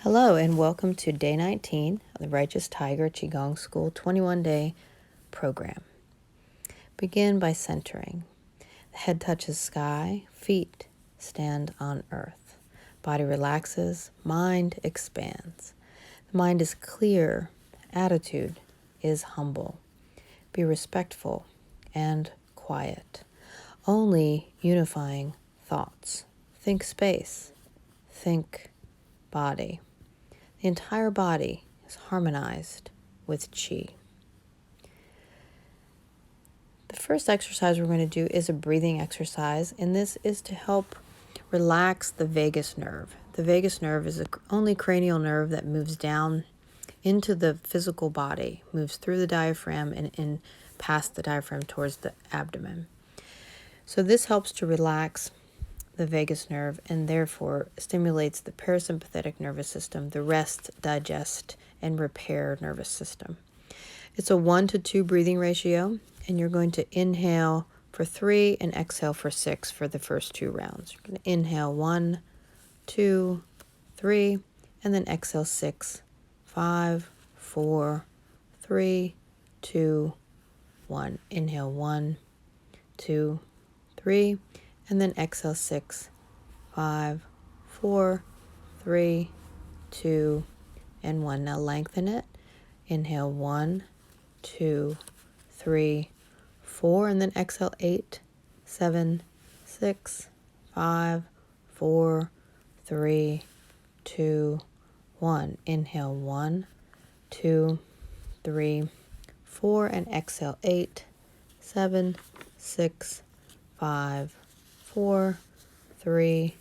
Hello and welcome to Day 19 of the Righteous Tiger Qigong School 21-day program. Begin by centering. The head touches sky, feet stand on earth. Body relaxes, mind expands. The mind is clear, attitude is humble. Be respectful and quiet. Only unifying thoughts. Think space. Think body. The entire body is harmonized with qi. The first exercise we're going to do is a breathing exercise, and this is to help relax the vagus nerve. The vagus nerve is the only cranial nerve that moves down into the physical body, moves through the diaphragm and in past the diaphragm towards the abdomen. So this helps to relax the vagus nerve and therefore stimulates the parasympathetic nervous system, the rest, digest, and repair nervous system. It's a 1 to 2 breathing ratio, and you're going to inhale for 3 and exhale for 6 for the first 2 rounds. You're going to inhale 1, 2, 3, and then exhale 6, 5, 4, 3, 2, 1. Inhale 1, 2, 3, and then exhale 6, 5, 4, 3, 2, and 1. Now lengthen it. Inhale 1, 2, 3, 4, and then exhale 8, 7, 6, 5, 4, 3, 2, 1. Inhale 1, 2, 3, 4, and exhale 8, 7, 6, 5, 4, 3,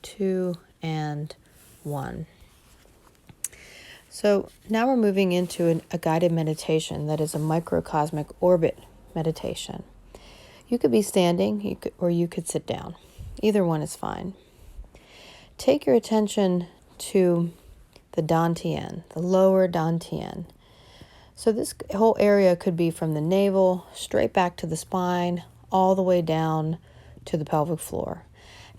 2, and 1. So now we're moving into a guided meditation that is a microcosmic orbit meditation. You could be standing or you could sit down. Either one is fine. Take your attention to the dantian, the lower dantian. So this whole area could be from the navel straight back to the spine, all the way down to the pelvic floor.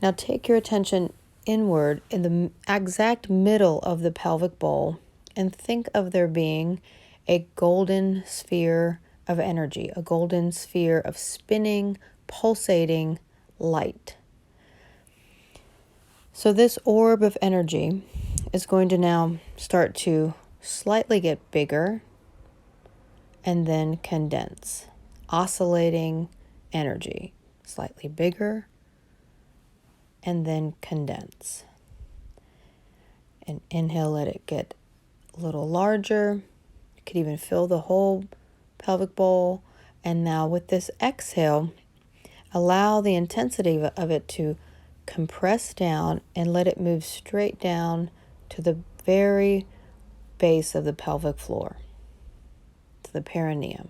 Now take your attention inward in the exact middle of the pelvic bowl and think of there being a golden sphere of energy, a golden sphere of spinning, pulsating light. So this orb of energy is going to now start to slightly get bigger and then condense, oscillating energy, slightly bigger and then condense. And inhale, let it get a little larger. You could even fill the whole pelvic bowl. And now with this exhale, allow the intensity of it to compress down and let it move straight down to the very base of the pelvic floor, to the perineum.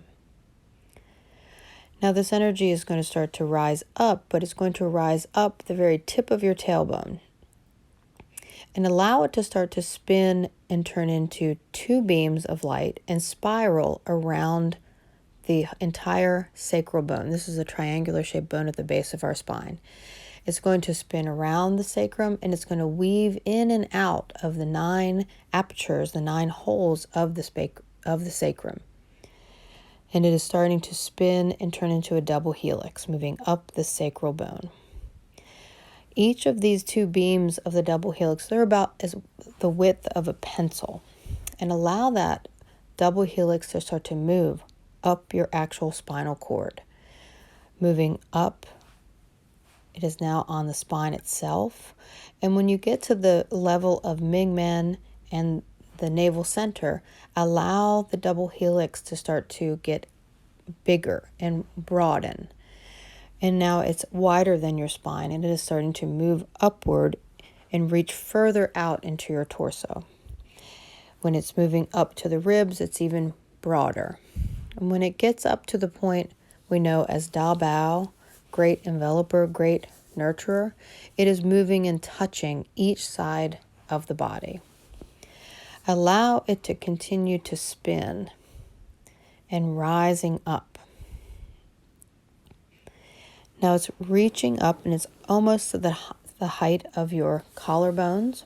Now this energy is going to start to rise up, but it's going to rise up the very tip of your tailbone. And allow it to start to spin and turn into 2 beams of light and spiral around the entire sacral bone. This is a triangular shaped bone at the base of our spine. It's going to spin around the sacrum and it's going to weave in and out of the 9 apertures, the 9 holes of the sacrum. And it is starting to spin and turn into a double helix, moving up the sacral bone. Each of these 2 beams of the double helix, they're about as the width of a pencil. And allow that double helix to start to move up your actual spinal cord. Moving up, it is now on the spine itself. And when you get to the level of Mingmen and the navel center, allow the double helix to start to get bigger and broaden. And now it's wider than your spine, and it is starting to move upward and reach further out into your torso. When it's moving up to the ribs, it's even broader. And when it gets up to the point we know as Da Bao, great enveloper, great nurturer, it is moving and touching each side of the body. Allow it to continue to spin and rising up. Now it's reaching up and it's almost to the height of your collarbones.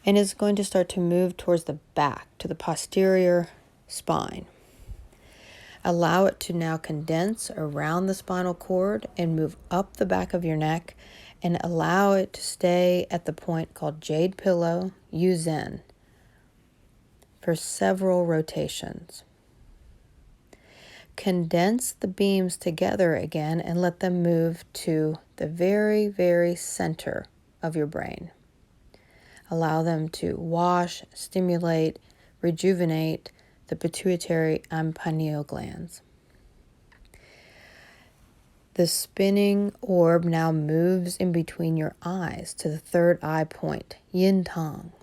And it's going to start to move towards the back, to the posterior spine. Allow it to now condense around the spinal cord and move up the back of your neck, and allow it to stay at the point called Jade Pillow, Yu-Zen, for several rotations. Condense the beams together again and let them move to the very, very center of your brain. Allow them to wash, stimulate, rejuvenate the pituitary and pineal glands. The spinning orb now moves in between your eyes to the third eye point, Yin Tong.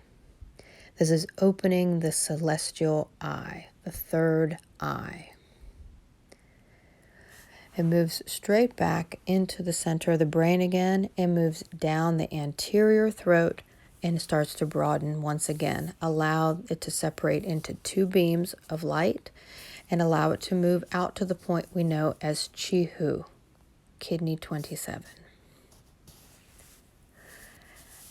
This is opening the celestial eye, the third eye. It moves straight back into the center of the brain again and moves down the anterior throat and starts to broaden once again. Allow it to separate into two beams of light and allow it to move out to the point we know as Chi Hu, kidney 27.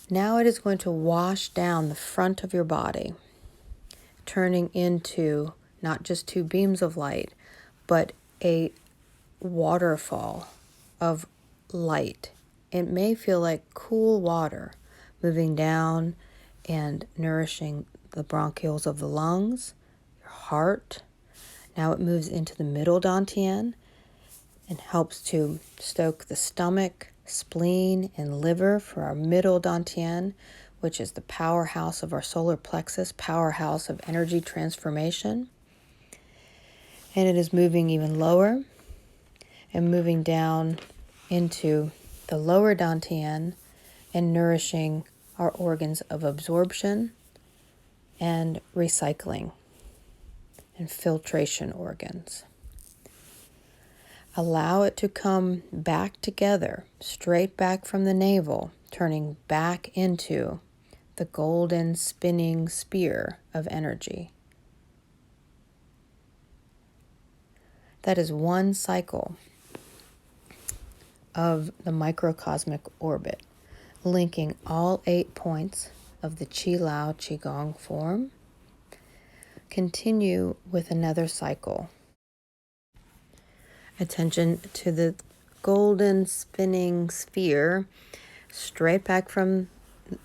Now it is going to wash down the front of your body, turning into not just two beams of light, but a waterfall of light. It may feel like cool water moving down and nourishing the bronchioles of the lungs, your heart. Now it moves into the middle dantian and helps to stoke the stomach, spleen, and liver for our middle dantian, which is the powerhouse of our solar plexus, powerhouse of energy transformation. And it is moving even lower and moving down into the lower dantian and nourishing our organs of absorption and recycling and filtration organs. Allow it to come back together, straight back from the navel, turning back into the golden spinning spear of energy. That is one cycle of the microcosmic orbit, linking all 8 points of the Qi Lao Qigong form. Continue with another cycle. Attention to the golden spinning sphere, straight back from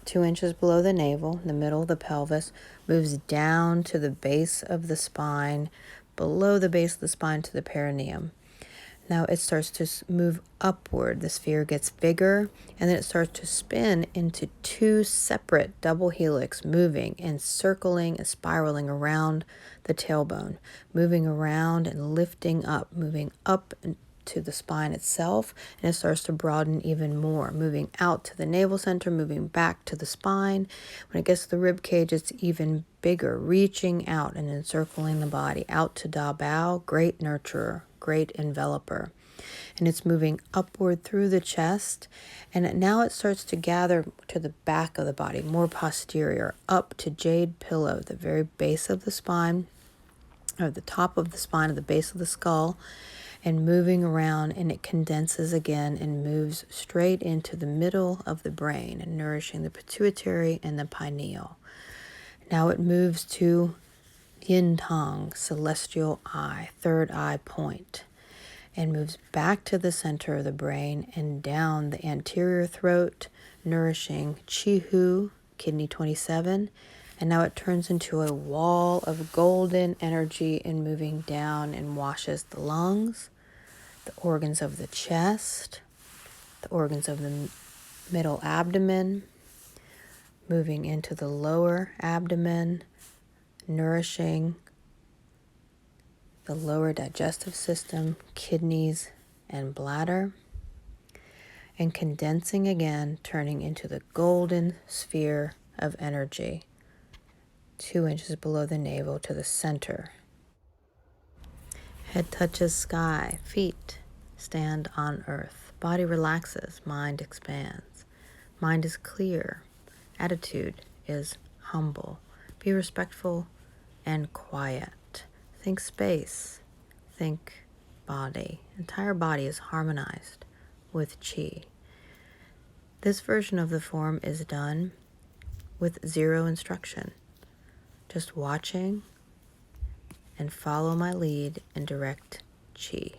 2 inches below the navel, in the middle of the pelvis, moves down to the base of the spine, below the base of the spine to the perineum. Now it starts to move upward. The sphere gets bigger, and then it starts to spin into 2 separate double helix, moving and circling and spiraling around the tailbone, moving around and lifting up, moving up to the spine itself, and it starts to broaden even more, moving out to the navel center, moving back to the spine. When it gets to the rib cage, it's even bigger, reaching out and encircling the body, out to Da Bao, great nurturer, great enveloper. And it's moving upward through the chest, and now it starts to gather to the back of the body, more posterior, up to Jade Pillow, the very base of the spine, or the top of the spine, at the base of the skull, and moving around, and it condenses again and moves straight into the middle of the brain and nourishing the pituitary and the pineal. Now it moves to Yin Tong, celestial eye, third eye point, and moves back to the center of the brain and down the anterior throat, nourishing Chi Hu, kidney 27. And now it turns into a wall of golden energy and moving down and washes the lungs, the organs of the chest, the organs of the middle abdomen, moving into the lower abdomen, nourishing the lower digestive system, kidneys, and bladder, and condensing again, turning into the golden sphere of energy, 2 inches below the navel to the center. Head touches sky, feet stand on earth. Body relaxes, mind expands. Mind is clear, attitude is humble. Be respectful and quiet. Think space, think body. Entire body is harmonized with Qi. This version of the form is done with zero instruction, just watching and follow my lead and direct chi.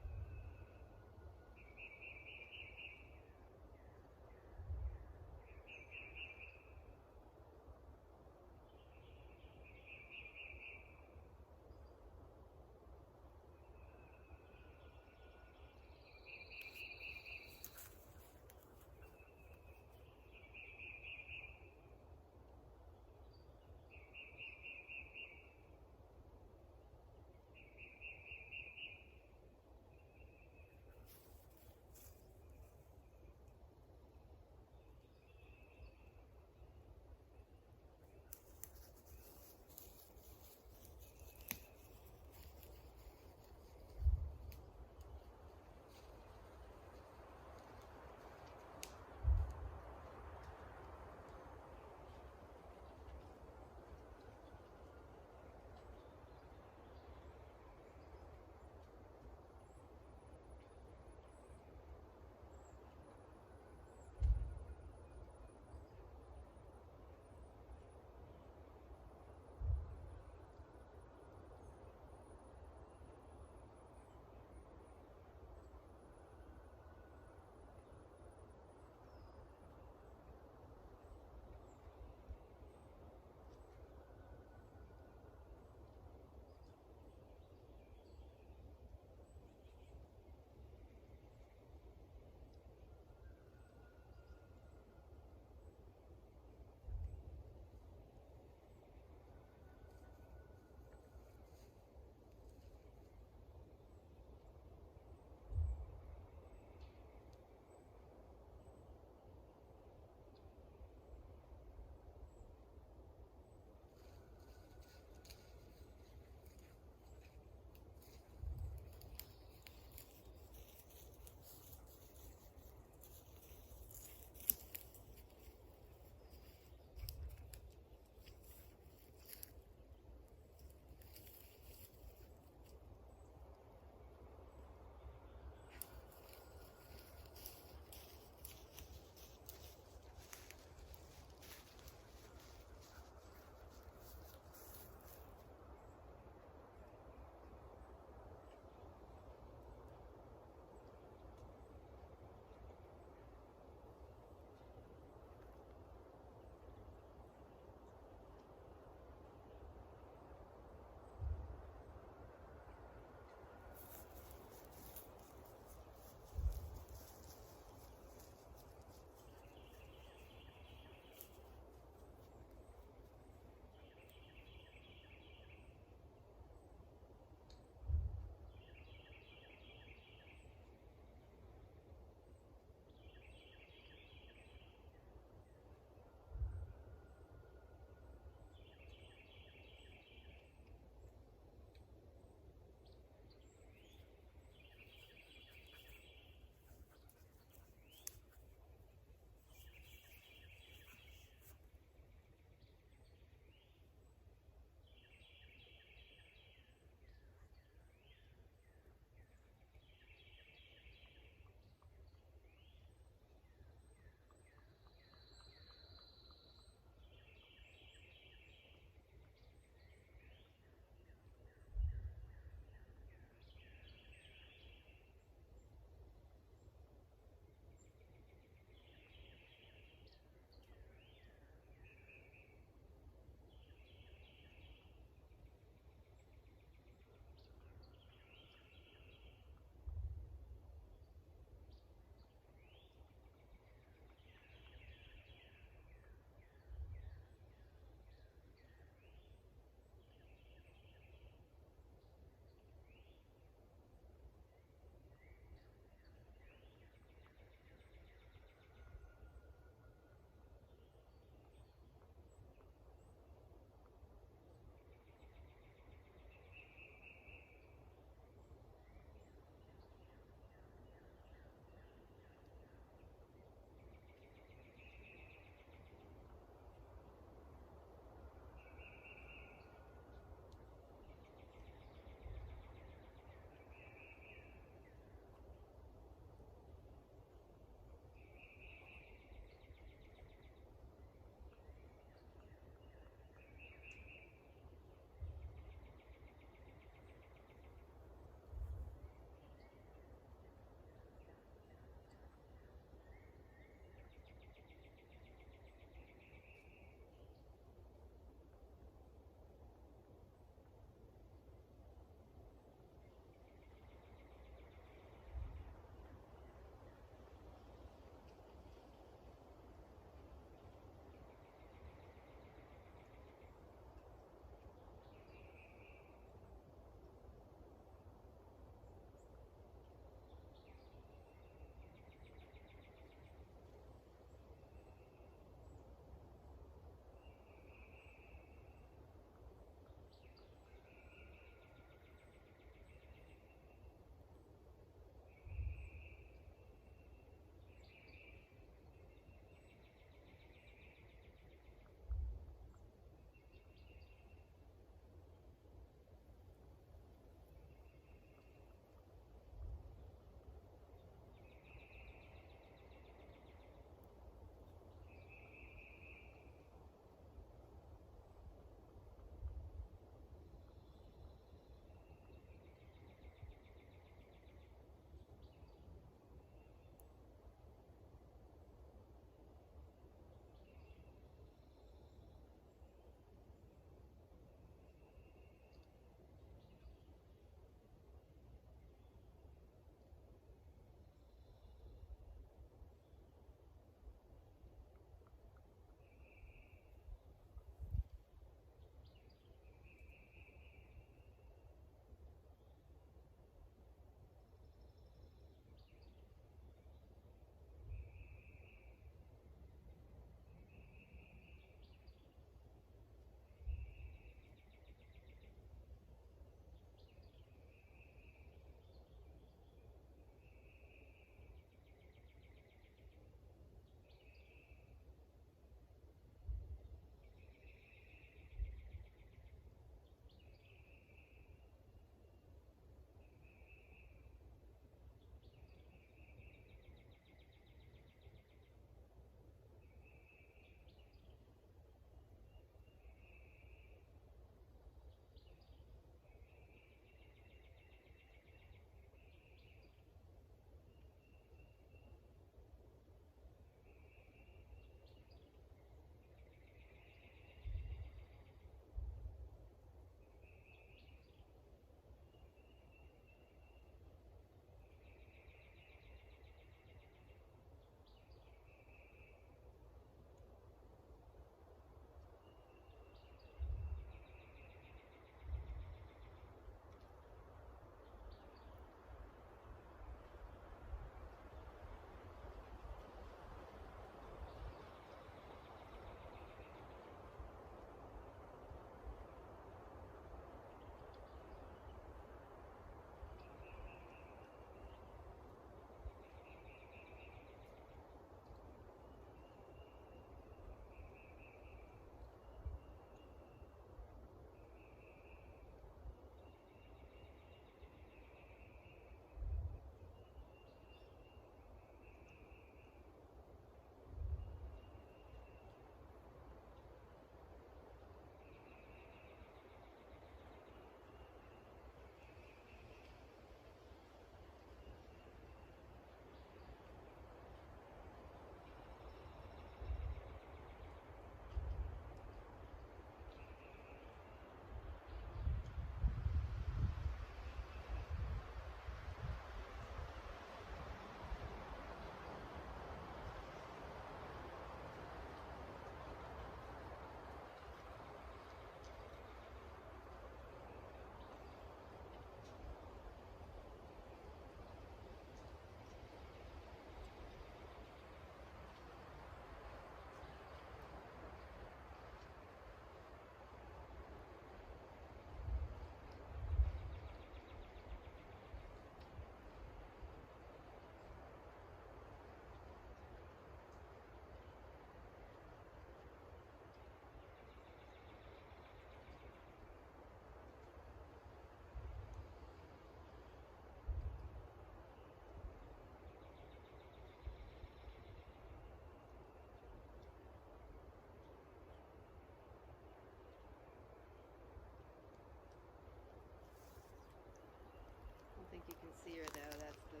see her though. That's the.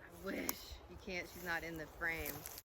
I wish you can't. She's not in the frame.